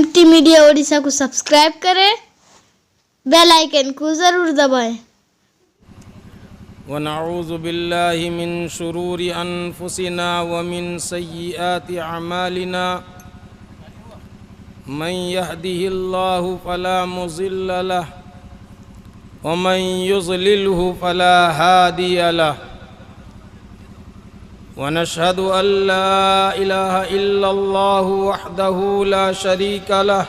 MT media Orissa کو subscribe کریں، bell icon کو ضرور دبائیں۔ ونعوذ باللہ من شرور انفسنا ومن سیئات اعمالنا من يهده الله فلا مضل له ومن يضلله فلا هادي له ونشهد أن لا إله إلا الله وحده لا شريك له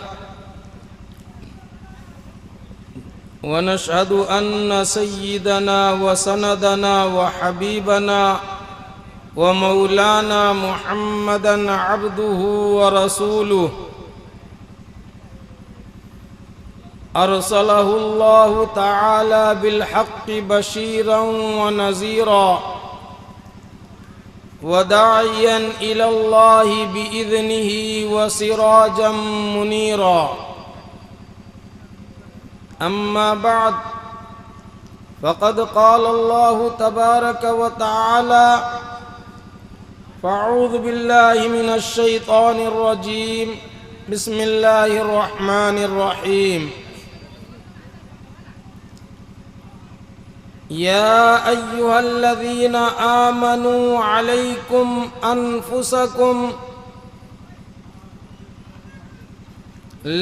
ونشهد أن سيدنا وسندنا وحبيبنا ومولانا محمدا عبده ورسوله أرسله الله تعالى بالحق بشيرا ونذيرا وداعيا إلى الله بإذنه وسراجا منيرا. أما بعد فقد قال الله تبارك وتعالى: فأعوذ بالله من الشيطان الرجيم، بسم الله الرحمن الرحيم. يا أيها الذين آمنوا عليكم أنفسكم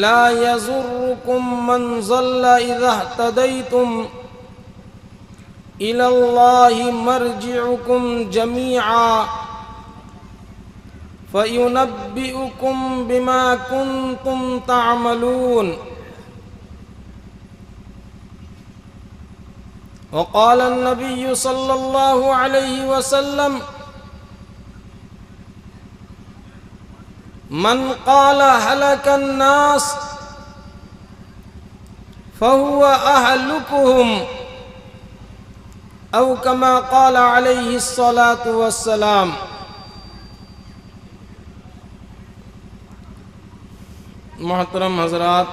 لا يضركم من ضل إذا اهتديتم إلى الله مرجعكم جميعا فينبئكم بما كنتم تعملون. وقال النبي صلى الله عليه وسلم: من قال هلك الناس فهو أهلكهم، أو كما قال عليه الصلاة والسلام. محترم حضرات،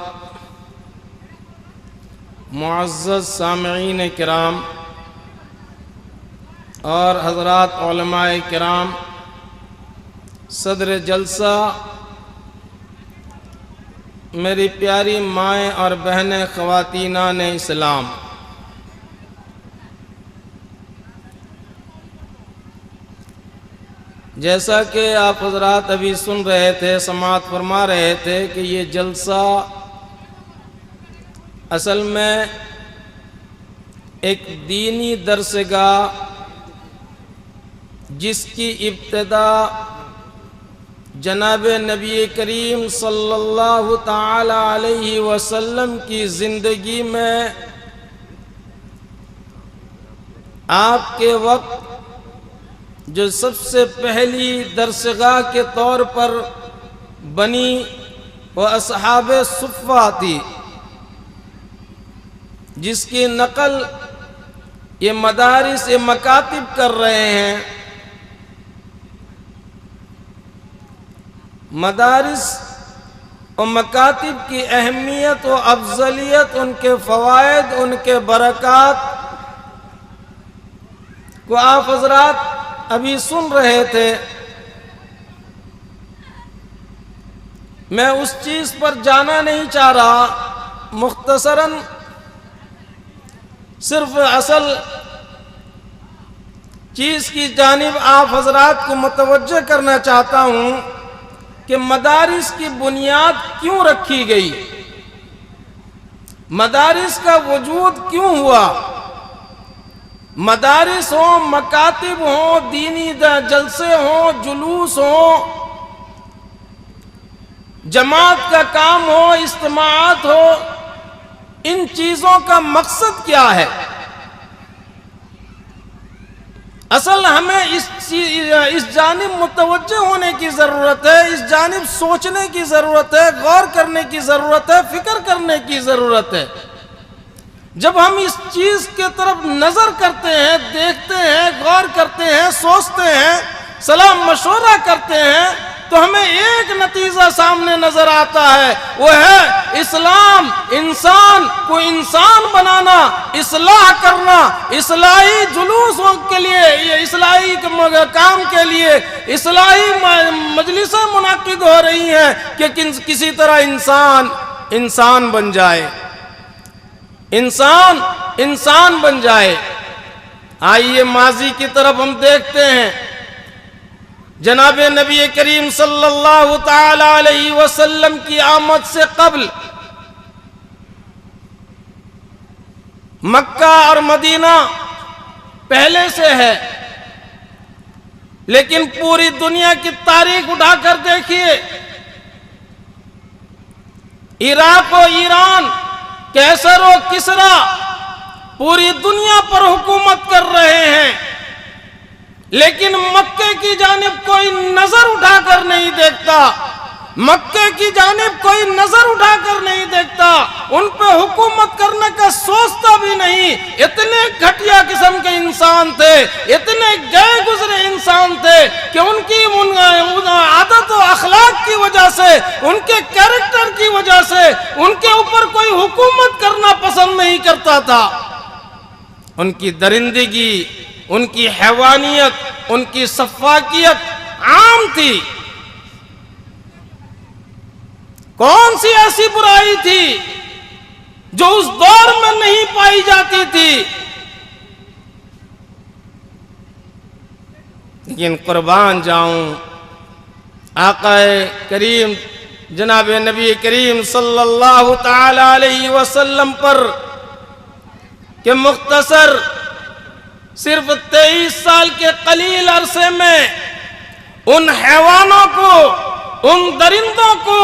معزز سامعین کرام اور حضرات علماء کرام، صدر جلسہ، میری پیاری مائیں اور بہنیں، خواتینان اسلام، جیسا کہ آپ حضرات ابھی سن رہے تھے، سماعت فرما رہے تھے کہ یہ جلسہ اصل میں ایک دینی درسگاہ، جس کی ابتدا جناب نبی کریم صلی اللہ تعالی علیہ وسلم کی زندگی میں آپ کے وقت جو سب سے پہلی درسگاہ کے طور پر بنی وہ اصحاب صفہ تھی، جس کی نقل یہ مدارس مکاتب کر رہے ہیں. مدارس و مکاتب کی اہمیت و افضلیت، ان کے فوائد، ان کے برکات کو آپ حضرات ابھی سن رہے تھے. میں اس چیز پر جانا نہیں چاہ رہا، مختصراً صرف اصل چیز کی جانب آپ حضرات کو متوجہ کرنا چاہتا ہوں کہ مدارس کی بنیاد کیوں رکھی گئی، مدارس کا وجود کیوں ہوا. مدارس ہوں، مکاتب ہوں، دینی جلسے ہوں، جلوس ہوں، جماعت کا کام ہو، اجتماعات ہو، ان چیزوں کا مقصد کیا ہے؟ اصل ہمیں اس جانب متوجہ ہونے کی ضرورت ہے، اس جانب سوچنے کی ضرورت ہے، غور کرنے کی ضرورت ہے، فکر کرنے کی ضرورت ہے. جب ہم اس چیز کے طرف نظر کرتے ہیں، دیکھتے ہیں، غور کرتے ہیں، سوچتے ہیں، صلاح مشورہ کرتے ہیں، تو ہمیں ایک نتیجہ سامنے نظر آتا ہے، وہ ہے اسلام انسان کو انسان بنانا، اصلاح کرنا، اصلاحی جلوسوں کے لیے، اصلاحی کام کے لیے اصلاحی مجلسیں منعقد ہو رہی ہیں کہ کسی طرح انسان بن جائے، انسان بن جائے۔ آئیے ماضی کی طرف ہم دیکھتے ہیں، جناب نبی کریم صلی اللہ تعالی علیہ وسلم کی آمد سے قبل مکہ اور مدینہ پہلے سے ہے، لیکن پوری دنیا کی تاریخ اٹھا کر دیکھیے، عراق و ایران، کیسر و کسرا پوری دنیا پر حکومت کر رہے ہیں، لیکن مکے کی جانب کوئی نظر اٹھا کر نہیں دیکھتا، مکے کی جانب کوئی نظر اٹھا کر نہیں دیکھتا، ان پہ حکومت کرنے کا سوچتا بھی نہیں۔ اتنے گھٹیا قسم کے انسان تھے، اتنے گئے گزرے انسان تھے کہ ان کی عادت و اخلاق کی وجہ سے، ان کے کیریکٹر کی وجہ سے ان کے اوپر کوئی حکومت کرنا پسند نہیں کرتا تھا۔ ان کی درندگی، ان کی حیوانیت، ان کی سفاکیت عام تھی۔ کون سی ایسی برائی تھی جو اس دور میں نہیں پائی جاتی تھی؟ لیکن قربان جاؤں آقا کریم جناب نبی کریم صلی اللہ تعالی علیہ وسلم پر کہ مختصر صرف 23 سال کے قلیل عرصے میں ان حیوانوں کو، ان درندوں کو،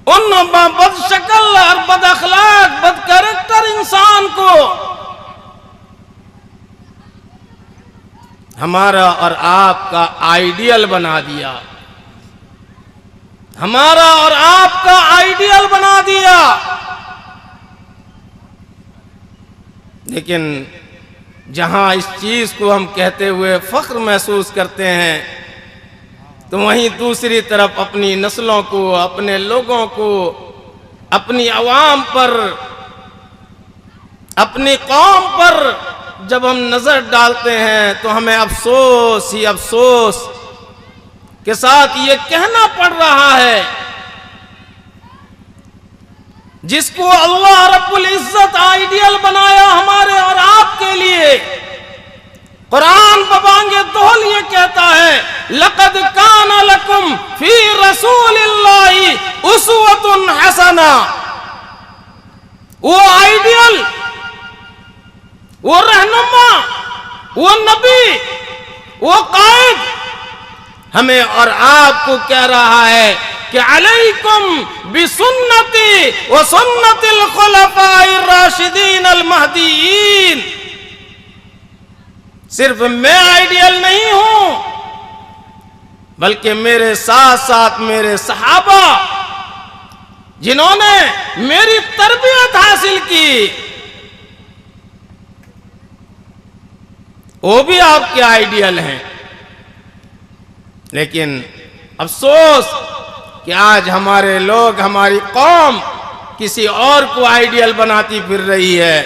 ان بد شکل اور بد اخلاق، بد کریکٹر انسان کو ہمارا اور آپ کا آئیڈیل بنا دیا، ہمارا اور آپ کا آئیڈیل بنا دیا۔ لیکن جہاں اس چیز کو ہم کہتے ہوئے فخر محسوس کرتے ہیں، تو وہیں دوسری طرف اپنی نسلوں کو، اپنے لوگوں کو، اپنی عوام پر، اپنی قوم پر جب ہم نظر ڈالتے ہیں تو ہمیں افسوس ہی افسوس کے ساتھ یہ کہنا پڑ رہا ہے، جس کو اللہ رب العزت آئیڈیل بنایا ہمارے اور آپ کے لیے، قرآن ببانگ دہل یہ کہتا ہے لَقَدْ كَانَ لَكُمْ فِي رَسُولِ اللَّهِ أُسْوَةٌ حَسَنَةٌ۔ وہ آئیڈیل، وہ رہنما، وہ نبی، وہ قائد ہمیں اور آپ کو کہہ رہا ہے کہ علیکم بسنتی و سنت الخلفاء الراشدین المہدیین۔ صرف میں آئیڈیل نہیں ہوں، بلکہ میرے ساتھ ساتھ میرے صحابہ جنہوں نے میری تربیت حاصل کی، وہ بھی آپ کے آئیڈیل ہیں۔ لیکن افسوس کہ آج ہمارے لوگ، ہماری قوم کسی اور کو آئیڈیل بناتی پھر رہی ہے،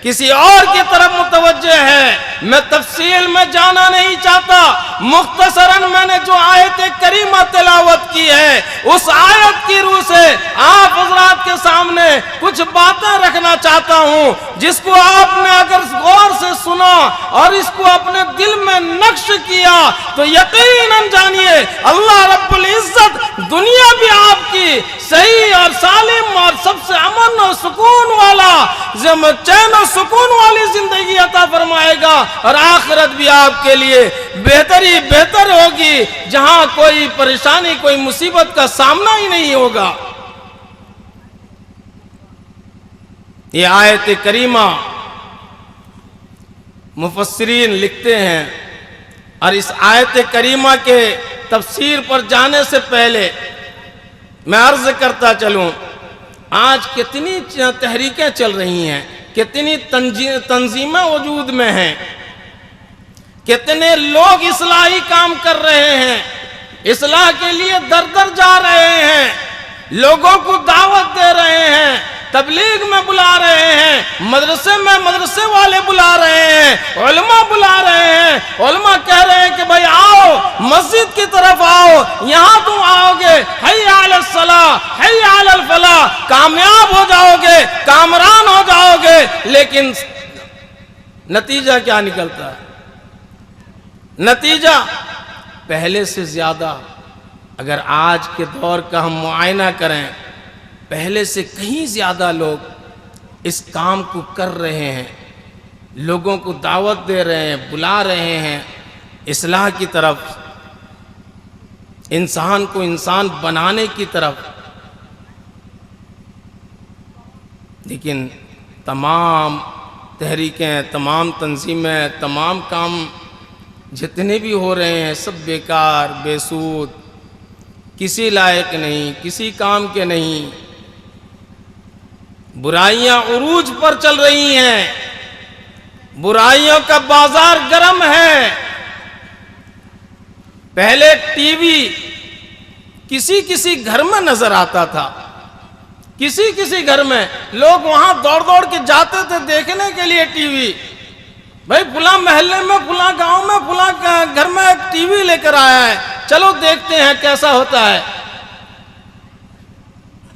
کسی اور کی طرف متوجہ ہے۔ میں تفصیل میں جانا نہیں چاہتا، مختصراً میں نے جو آیت کریمہ تلاوت کی ہے اس آیت کی روح سے آپ حضرات کے سامنے کچھ باتیں رکھنا چاہتا ہوں، جس کو آپ نے اگر غور سے سنا اور اس کو اپنے دل میں نقش کیا تو یقیناً جانیے اللہ رب العزت دنیا بھی آپ کی صحیح اور سالم اور سب سے امن و سکون والا، چین و سکون والی زندگی عطا فرمائے گا، اور آخرت بھی آپ کے لیے بہتری بہتر ہوگی، جہاں کوئی پریشانی، کوئی مصیبت کا سامنا ہی نہیں ہوگا۔ یہ آیت کریمہ مفسرین لکھتے ہیں، اور اس آیت کریمہ کے تفسیر پر جانے سے پہلے میں عرض کرتا چلوں، آج کتنی تحریکیں چل رہی ہیں، کتنی تنظیمیں وجود میں ہیں، کتنے لوگ اصلاحی کام کر رہے ہیں، اصلاح کے لیے در در جا رہے ہیں، لوگوں کو دعوت دے رہے ہیں، تبلیغ میں بلا رہے ہیں، مدرسے والے بلا رہے ہیں، علماء بلا رہے ہیں، علماء کہہ رہے ہیں کہ بھائی آؤ مسجد کی طرف آؤ، یہاں تم آؤ گے حی علی الصلاح حی علی الفلاح، کامیاب ہو جاؤ گے، کامران ہو جاؤ گے۔ لیکن نتیجہ کیا نکلتا ہے؟ نتیجہ پہلے سے زیادہ، اگر آج کے دور کا ہم معائنہ کریں، پہلے سے کہیں زیادہ لوگ اس کام کو کر رہے ہیں، لوگوں کو دعوت دے رہے ہیں، بلا رہے ہیں اصلاح کی طرف، انسان کو انسان بنانے کی طرف۔ لیکن تمام تحریکیں، تمام تنظیمیں، تمام کام جتنے بھی ہو رہے ہیں سب بیکار، بے سود، کسی لائق نہیں، کسی کام کے نہیں۔ برائیاں عروج پر چل رہی ہیں، برائیوں کا بازار گرم ہے۔ پہلے ٹی وی کسی گھر میں نظر آتا تھا، کسی گھر میں لوگ وہاں دوڑ کے جاتے تھے دیکھنے کے لیے ٹی وی۔ بھائی فلاں محلے میں، فلاں گاؤں میں، فلاں گھر میں ایک ٹی وی لے کر آیا ہے، چلو دیکھتے ہیں کیسا ہوتا ہے۔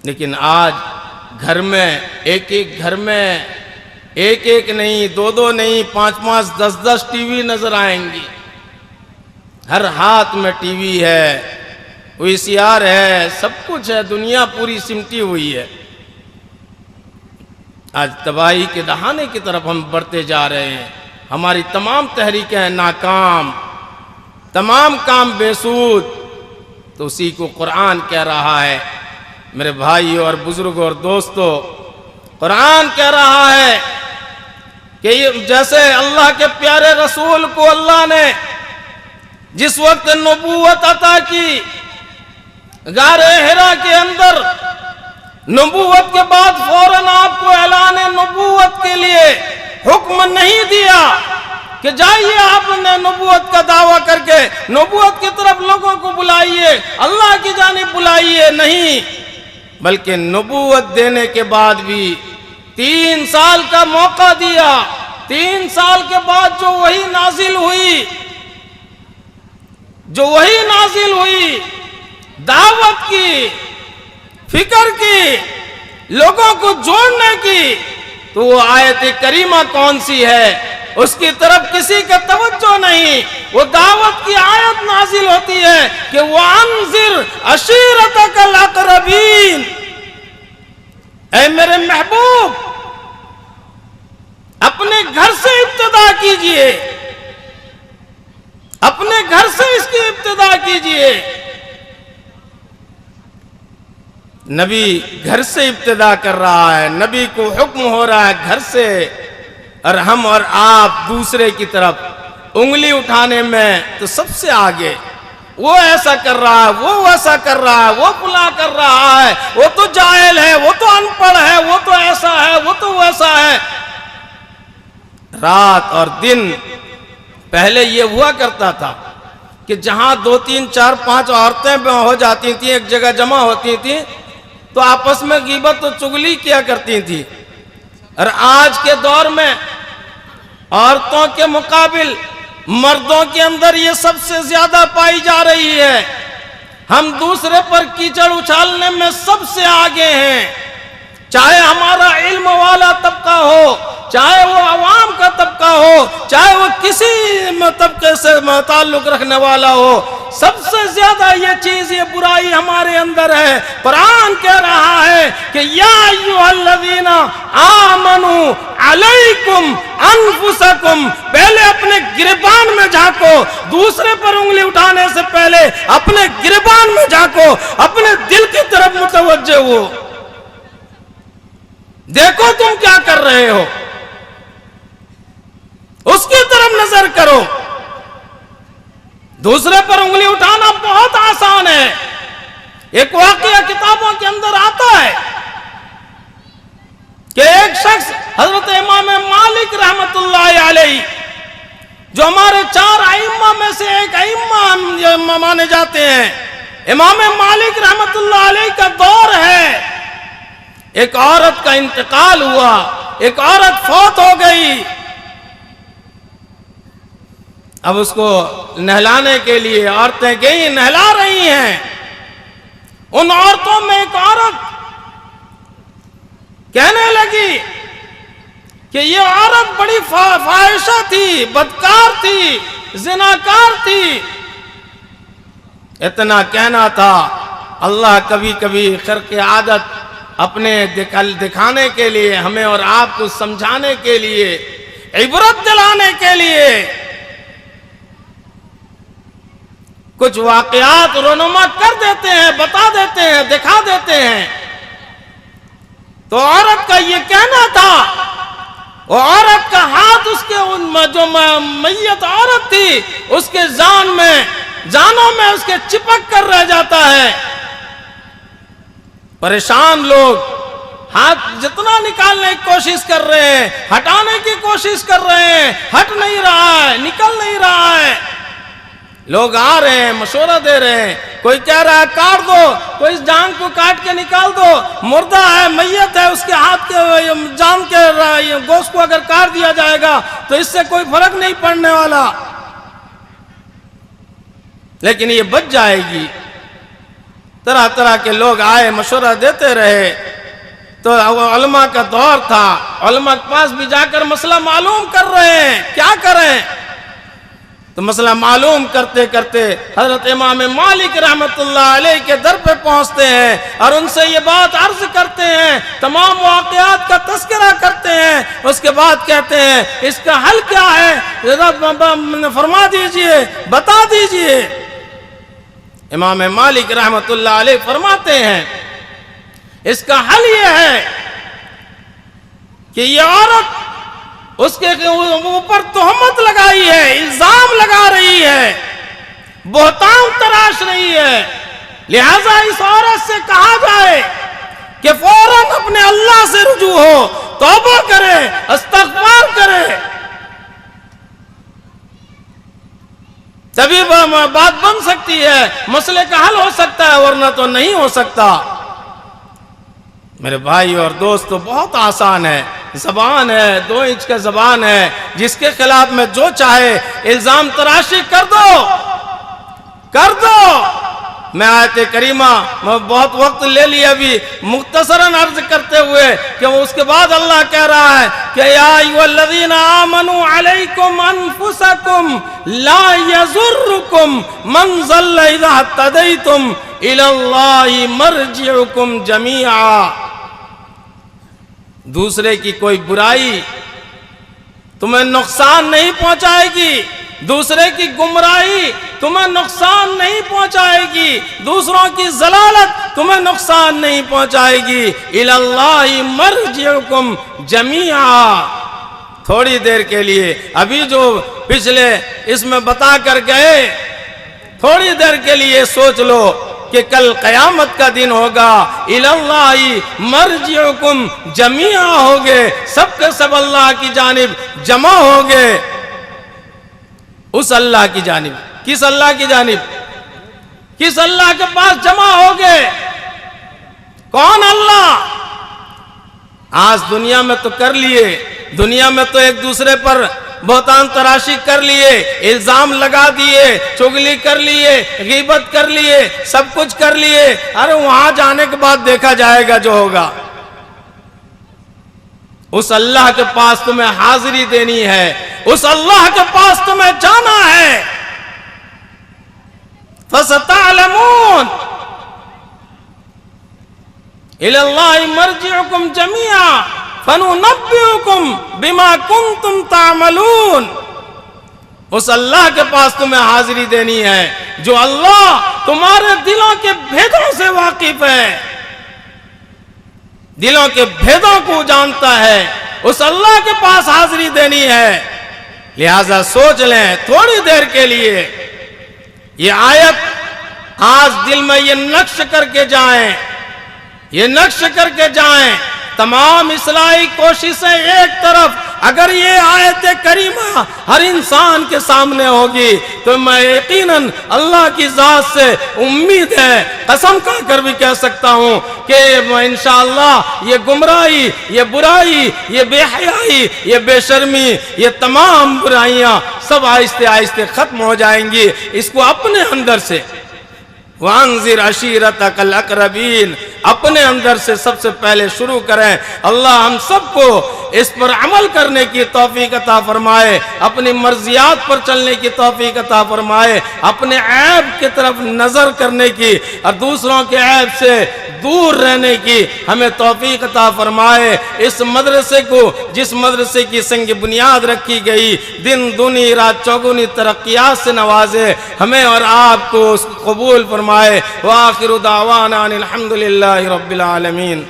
لیکن آج گھر میں ایک گھر میں ایک نہیں، دو نہیں، 5 10 ٹی وی نظر آئیں گی۔ ہر ہاتھ میں ٹی وی ہے، VCR ہے، سب کچھ ہے، دنیا پوری سمٹی ہوئی ہے۔ آج تباہی کے دہانے کی طرف ہم بڑھتے جا رہے ہیں، ہماری تمام تحریکیں ناکام، تمام کام بے سود۔ تو اسی کو قرآن کہہ رہا ہے میرے بھائیوں اور بزرگوں اور دوستوں، قرآن کہہ رہا ہے کہ جیسے اللہ کے پیارے رسول کو اللہ نے جس وقت نبوت عطا کی غار حرا کے اندر، نبوت کے بعد فوراً آپ کو اعلان نبوت کے لیے حکم نہیں دیا کہ جائیے آپ نے نبوت کا دعویٰ کر کے نبوت کی طرف لوگوں کو بلائیے، اللہ کی جانب بلائیے، نہیں، بلکہ نبوت دینے کے بعد بھی 3 سال کا موقع دیا۔ 3 سال کے بعد جو وحی نازل ہوئی، دعوت کی، فکر کی، لوگوں کو جوڑنے کی، تو وہ آیت کریمہ کون سی ہے؟ اس کی طرف کسی کا توجہ نہیں۔ وہ دعوت کی آیت نازل ہوتی ہے کہ وَأَنذِرْ عَشِيرَتَكَ الْأَقْرَبِينَ، اے میرے محبوب اپنے گھر سے ابتدا کیجئے، اپنے گھر سے اس کی ابتدا کیجئے۔ نبی گھر سے ابتدا کر رہا ہے، نبی کو حکم ہو رہا ہے گھر سے، اور ہم اور آپ دوسرے کی طرف انگلی اٹھانے میں تو سب سے آگے۔ وہ ایسا کر رہا ہے، وہ ویسا کر رہا ہے، وہ فلاں کر رہا ہے، وہ تو جاہل ہے، وہ تو ان پڑھ ہے، وہ تو ایسا ہے، وہ تو ویسا ہے۔ رات اور دن پہلے یہ ہوا کرتا تھا کہ جہاں 2 3 4 5 عورتیں ہو جاتی تھیں، ایک جگہ جمع ہوتی تھیں، تو آپس میں غیبت و چغلی کیا کرتی تھی۔ اور آج کے دور میں عورتوں کے مقابل مردوں کے اندر یہ سب سے زیادہ پائی جا رہی ہے۔ ہم دوسرے پر کیچڑ اچھالنے میں سب سے آگے ہیں، چاہے ہمارا علم والا طبقہ ہو، چاہے وہ عوام کا طبقہ ہو، چاہے وہ کسی طبقے سے تعلق رکھنے والا ہو، سب سے زیادہ یہ چیز، یہ برائی ہمارے اندر ہے۔ قرآن کہہ رہا ہے کہ یا ایھا الذین آمنوا علیکم انفسکم، پہلے اپنے گریبان میں جھانکو، دوسرے پر انگلی اٹھانے سے پہلے اپنے گریبان میں جھانکو، اپنے دل کی طرف متوجہ ہو، دیکھو تم کیا کر رہے ہو، اس کی طرف نظر کرو۔ دوسرے پر انگلی اٹھانا بہت آسان ہے۔ ایک واقعہ کتابوں کے اندر آتا ہے کہ ایک شخص حضرت امام مالک رحمت اللہ علیہ جو ہمارے 4 ائمہ میں سے ایک ائمہ مانے جاتے ہیں، امام مالک رحمت اللہ علیہ کا دور ہے، ایک عورت کا انتقال ہوا، ایک عورت فوت ہو گئی، اب اس کو نہلانے کے لیے عورتیں گئی، نہلا رہی ہیں، ان عورتوں میں ایک عورت کہنے لگی کہ یہ عورت بڑی فاحشہ تھی، بدکار تھی، زناکار تھی۔ اتنا کہنا تھا، اللہ کبھی کبھی خرق عادت اپنے دکھانے کے لیے، ہمیں اور آپ کو سمجھانے کے لیے، عبرت دلانے کے لیے کچھ واقعات رونما کر دیتے ہیں، بتا دیتے ہیں، دکھا دیتے ہیں۔ تو عورت کا یہ کہنا تھا، وہ عورت کا ہاتھ اس کے جو میت عورت تھی اس کے جانوں میں اس کے چپک کر رہ جاتا ہے۔ پریشان لوگ ہاتھ جتنا نکالنے کی کوشش کر رہے ہیں، ہٹانے کی کوشش کر رہے ہیں، ہٹ نہیں رہا ہے، نکل نہیں رہا ہے۔ لوگ آ رہے ہیں، مشورہ دے رہے ہیں، کوئی کہہ رہا ہے کاٹ دو، کوئی اس جان کو کاٹ کے نکال دو، مردہ ہے، میت ہے، اس کے ہاتھ کے جان کے گوشت کو اگر کاٹ دیا جائے گا تو اس سے کوئی فرق نہیں پڑنے والا، لیکن یہ بچ جائے گی۔ طرح طرح کے لوگ آئے، مشورہ دیتے رہے۔ تو علماء کا دور تھا، علماء کے پاس بھی جا کر مسئلہ معلوم کر رہے ہیں، کیا کریں؟ تو مسئلہ معلوم کرتے کرتے حضرت امام مالک رحمت اللہ علیہ کے در پہ پہنچتے ہیں اور ان سے یہ بات عرض کرتے ہیں، تمام واقعات کا تذکرہ کرتے ہیں، اس کے بعد کہتے ہیں اس کا حل کیا ہے، ذرا فرما دیجئے، بتا دیجئے۔ امام مالک رحمت اللہ علیہ فرماتے ہیں اس کا حل یہ ہے کہ یہ عورت اس کے اوپر تہمت لگائی ہے، الزام لگا رہی ہے، بہتان تراش رہی ہے، لہذا اس عورت سے کہا جائے کہ فوراً اپنے اللہ سے رجوع ہو، توبہ کرے، استغفار کرے، تبھی بات بن سکتی ہے، مسئلے کا حل ہو سکتا ہے، ورنہ تو نہیں ہو سکتا۔ میرے بھائی اور دوستو، بہت آسان ہے، زبان ہے، 2 انچ کا زبان ہے، جس کے خلاف میں جو چاہے الزام تراشی کر دو۔ میں آیت کریمہ میں بہت وقت لے لیا، بھی مختصراً عرض کرتے ہوئے کہ اس کے بعد اللہ کہہ رہا ہے کہ یا ایھا الذین آمنوا علیکم انفسکم لا یضرکم من ضل اذا اہتدیتم الی اللہ مرجعکم جمیعا۔ دوسرے کی کوئی برائی تمہیں نقصان نہیں پہنچائے گی، دوسرے کی گمراہی تمہیں نقصان نہیں پہنچائے گی، دوسروں کی ضلالت تمہیں نقصان نہیں پہنچائے گی۔ الی اللہ مرجعکم جمیعا۔ تھوڑی دیر کے لیے، ابھی جو پچھلے اس میں بتا کر گئے، تھوڑی دیر کے لیے سوچ لو کہ کل قیامت کا دن ہوگا، الی اللہ مرجعکم جمیعا ہوگے، سب کے سب اللہ کی جانب جمع ہوگے، اس اللہ کی جانب۔ کس اللہ کی جانب؟ کس اللہ کے پاس جمع ہوگے؟ کون اللہ؟ آج دنیا میں تو کر لیے، دنیا میں تو ایک دوسرے پر بہتان تراشی کر لیے، الزام لگا دیے، چغلی کر لیے، غیبت کر لیے، سب کچھ کر لیے۔ ارے وہاں جانے کے بعد دیکھا جائے گا جو ہوگا۔ اس اللہ کے پاس تمہیں حاضری دینی ہے، اس اللہ کے پاس تمہیں جانا ہے۔ فَسَتَعْلَمُونَ إِلَى اللَّهِ مَرْجِعُكُمْ جَمِيعًا فَنُنَبِّئُكُمْ بِمَا كُنْتُمْ تَعْمَلُونَ۔ اس اللہ کے پاس تمہیں حاضری دینی ہے جو اللہ تمہارے دلوں کے بھیدوں سے واقف ہے، دلوں کے بھیدوں کو جانتا ہے، اس اللہ کے پاس حاضری دینی ہے۔ لہذا سوچ لیں تھوڑی دیر کے لیے، یہ آیت آج دل میں یہ نقش کر کے جائیں، یہ نقش کر کے جائیں۔ تمام اصلاحی کوششیں ایک طرف، اگر یہ آیت کریمہ ہر انسان کے سامنے ہوگی تو میں یقیناً اللہ کی ذات سے امید ہے، قسم کھا کر بھی کہہ سکتا ہوں کہ انشاءاللہ یہ گمراہی، یہ برائی، یہ بے حیائی، یہ بے شرمی، یہ تمام برائیاں سب آہستہ آہستہ ختم ہو جائیں گی۔ اس کو اپنے اندر سے وَأَنذِرْ عَشِيرَتَكَ الْأَقْرَبِينَ اپنے اندر سے سب سے پہلے شروع کریں۔ اللہ ہم سب کو اس پر عمل کرنے کی توفیق عطا فرمائے، اپنی مرضیات پر چلنے کی توفیق عطا فرمائے، اپنے عیب کی طرف نظر کرنے کی اور دوسروں کے عیب سے دور رہنے کی ہمیں توفیق عطا فرمائے۔ اس مدرسے کو، جس مدرسے کی سنگ بنیاد رکھی گئی، دن دنی رات چوگنی ترقیات سے نوازے، ہمیں اور آپ کو اس کو قبول فرمائے۔ وآخر دعوانا ان الحمدللہ رب العالمین۔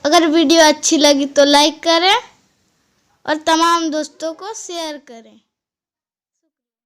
اگر ویڈیو اچھی لگی تو لائک کریں اور تمام دوستوں کو شیئر کریں۔